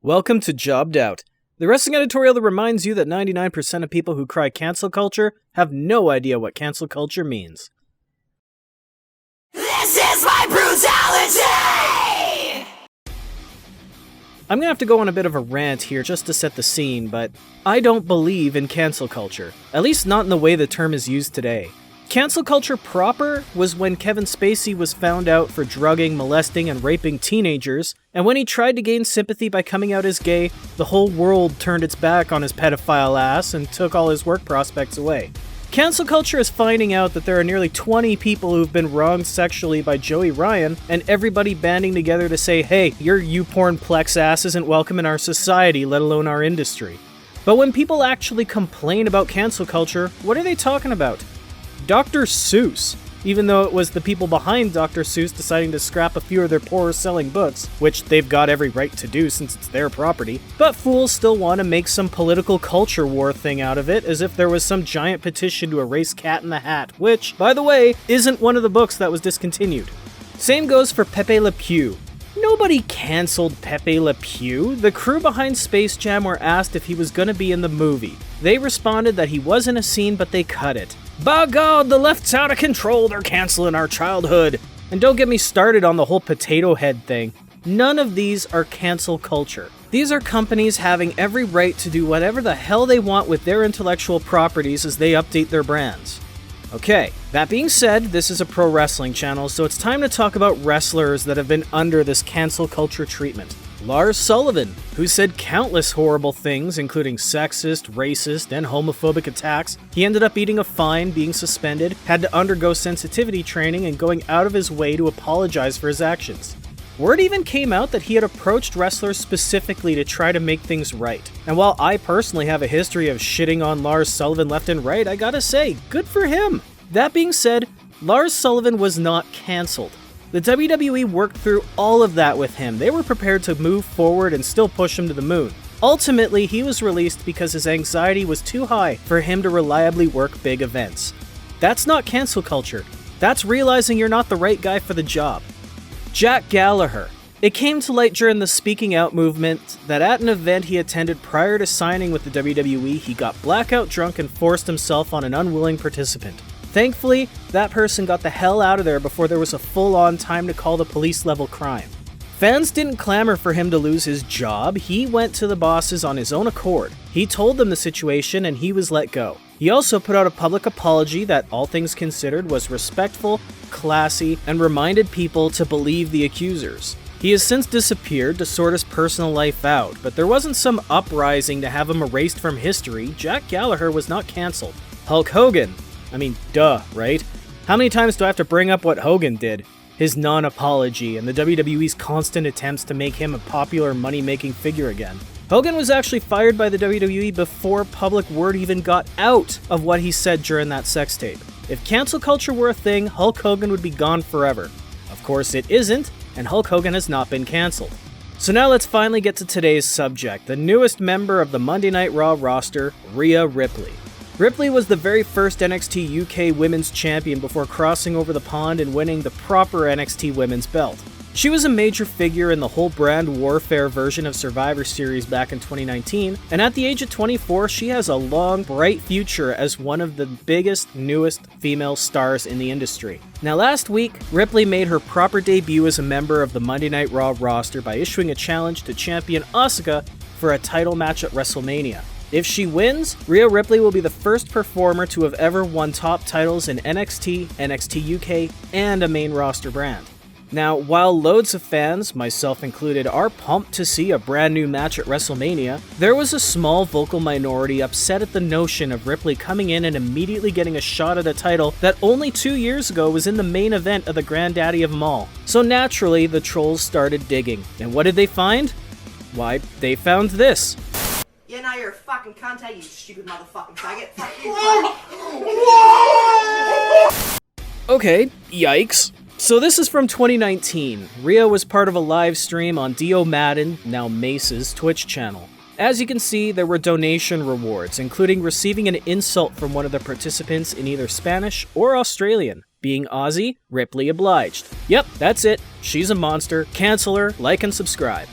Welcome to Jobbed Out, the wrestling editorial that reminds you that 99% of people who cry cancel culture have no idea what cancel culture means. This is my brutality! I'm gonna have to go on a bit of a rant here just to set the scene, but I don't believe in cancel culture, at least not in the way the term is used today. Cancel culture proper was when Kevin Spacey was found out for drugging, molesting, and raping teenagers, and when he tried to gain sympathy by coming out as gay, the whole world turned its back on his pedophile ass and took all his work prospects away. Cancel culture is finding out that there are nearly 20 people who've been wronged sexually by Joey Ryan, and everybody banding together to say, hey, your YouPorn Plex ass isn't welcome in our society, let alone our industry. But when people actually complain about cancel culture, what are they talking about? Dr. Seuss, even though it was the people behind Dr. Seuss deciding to scrap a few of their poorer selling books, which they've got every right to do since it's their property, but fools still want to make some political culture war thing out of it as if there was some giant petition to erase Cat in the Hat, which, by the way, isn't one of the books that was discontinued. Same goes for Pepe Le Pew. Nobody cancelled Pepe Le Pew. The crew behind Space Jam were asked if he was going to be in the movie. They responded that he was in a scene, but they cut it. By God, the left's out of control, they're canceling our childhood. And don't get me started on the whole potato head thing. None of these are cancel culture. These are companies having every right to do whatever the hell they want with their intellectual properties as they update their brands. Okay, that being said, this is a pro wrestling channel, so it's time to talk about wrestlers that have been under this cancel culture treatment. Lars Sullivan, who said countless horrible things, including sexist, racist, and homophobic attacks. He ended up eating a fine, being suspended, had to undergo sensitivity training, and going out of his way to apologize for his actions. Word even came out that he had approached wrestlers specifically to try to make things right. And while I personally have a history of shitting on Lars Sullivan left and right, I gotta say, good for him. That being said, Lars Sullivan was not cancelled. The WWE worked through all of that with him. They were prepared to move forward and still push him to the moon. Ultimately, he was released because his anxiety was too high for him to reliably work big events. That's not cancel culture. That's realizing you're not the right guy for the job. Jack Gallagher. It came to light during the speaking out movement that at an event he attended prior to signing with the WWE, he got blackout drunk and forced himself on an unwilling participant. Thankfully, that person got the hell out of there before there was a full-on time to call the police level crime. Fans didn't clamor for him to lose his job. He went to the bosses on his own accord. He told them the situation and he was let go. He also put out a public apology that, all things considered, was respectful, classy, and reminded people to believe the accusers. He has since disappeared to sort his personal life out, but there wasn't some uprising to have him erased from history. Jack Gallagher was not cancelled. Hulk Hogan. I mean, duh, right? How many times do I have to bring up what Hogan did? His non-apology and the WWE's constant attempts to make him a popular money-making figure again. Hogan was actually fired by the WWE before public word even got out of what he said during that sex tape. If cancel culture were a thing, Hulk Hogan would be gone forever. Of course it isn't, and Hulk Hogan has not been cancelled. So now let's finally get to today's subject, the newest member of the Monday Night Raw roster, Rhea Ripley. Ripley was the very first NXT UK Women's Champion before crossing over the pond and winning the proper NXT Women's belt. She was a major figure in the whole brand warfare version of Survivor Series back in 2019, and at the age of 24, she has a long, bright future as one of the biggest, newest female stars in the industry. Now last week, Ripley made her proper debut as a member of the Monday Night Raw roster by issuing a challenge to champion Asuka for a title match at Wrestlemania. If she wins, Rhea Ripley will be the first performer to have ever won top titles in NXT, NXT UK, and a main roster brand. Now, while loads of fans, myself included, are pumped to see a brand new match at WrestleMania, there was a small vocal minority upset at the notion of Ripley coming in and immediately getting a shot at a title that only 2 years ago was in the main event of the granddaddy of them all. So naturally, the trolls started digging. And what did they find? Why, they found this. Yeah, now you're a fucking cunt, you stupid motherfucking faggot. Fuck you. Okay, yikes. So this is from 2019. Rhea was part of a live stream on Dio Madden, now Mace's, Twitch channel. As you can see, there were donation rewards, including receiving an insult from one of the participants in either Spanish or Australian. Being Aussie, Ripley obliged. Yep, that's it. She's a monster. Cancel her, like and subscribe.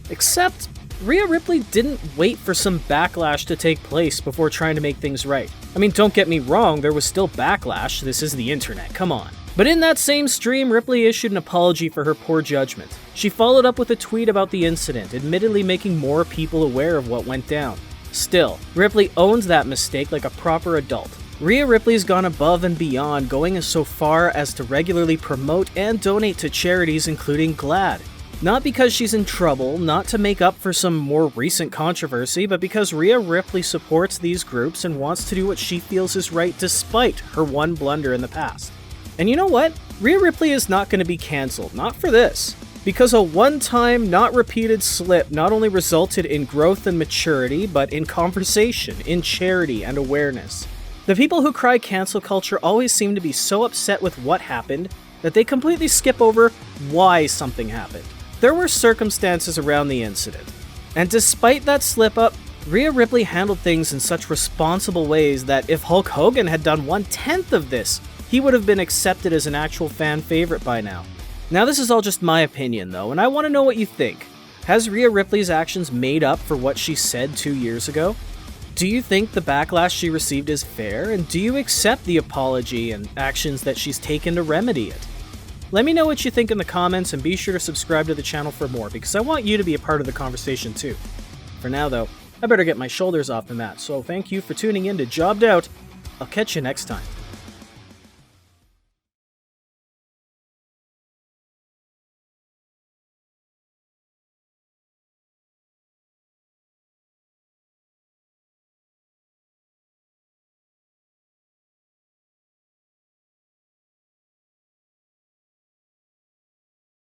Except, Rhea Ripley didn't wait for some backlash to take place before trying to make things right. I mean, don't get me wrong, there was still backlash, this is the internet, come on. But in that same stream, Ripley issued an apology for her poor judgment. She followed up with a tweet about the incident, admittedly making more people aware of what went down. Still, Ripley owns that mistake like a proper adult. Rhea Ripley's gone above and beyond, going so far as to regularly promote and donate to charities including GLAAD. Not because she's in trouble, not to make up for some more recent controversy, but because Rhea Ripley supports these groups and wants to do what she feels is right despite her one blunder in the past. And you know what? Rhea Ripley is not going to be cancelled, not for this. Because a one-time, not repeated slip not only resulted in growth and maturity, but in conversation, in charity, and awareness. The people who cry cancel culture always seem to be so upset with what happened that they completely skip over why something happened. There were circumstances around the incident, and despite that slip-up, Rhea Ripley handled things in such responsible ways that if Hulk Hogan had done 1/10 of this, he would have been accepted as an actual fan favorite by now. Now this is all just my opinion though, and I want to know what you think. Has Rhea Ripley's actions made up for what she said 2 years ago? Do you think the backlash she received is fair, and do you accept the apology and actions that she's taken to remedy it? Let me know what you think in the comments, and be sure to subscribe to the channel for more, because I want you to be a part of the conversation too. For now though, I better get my shoulders off the mat, so thank you for tuning in to Jobbed Out. I'll catch you next time.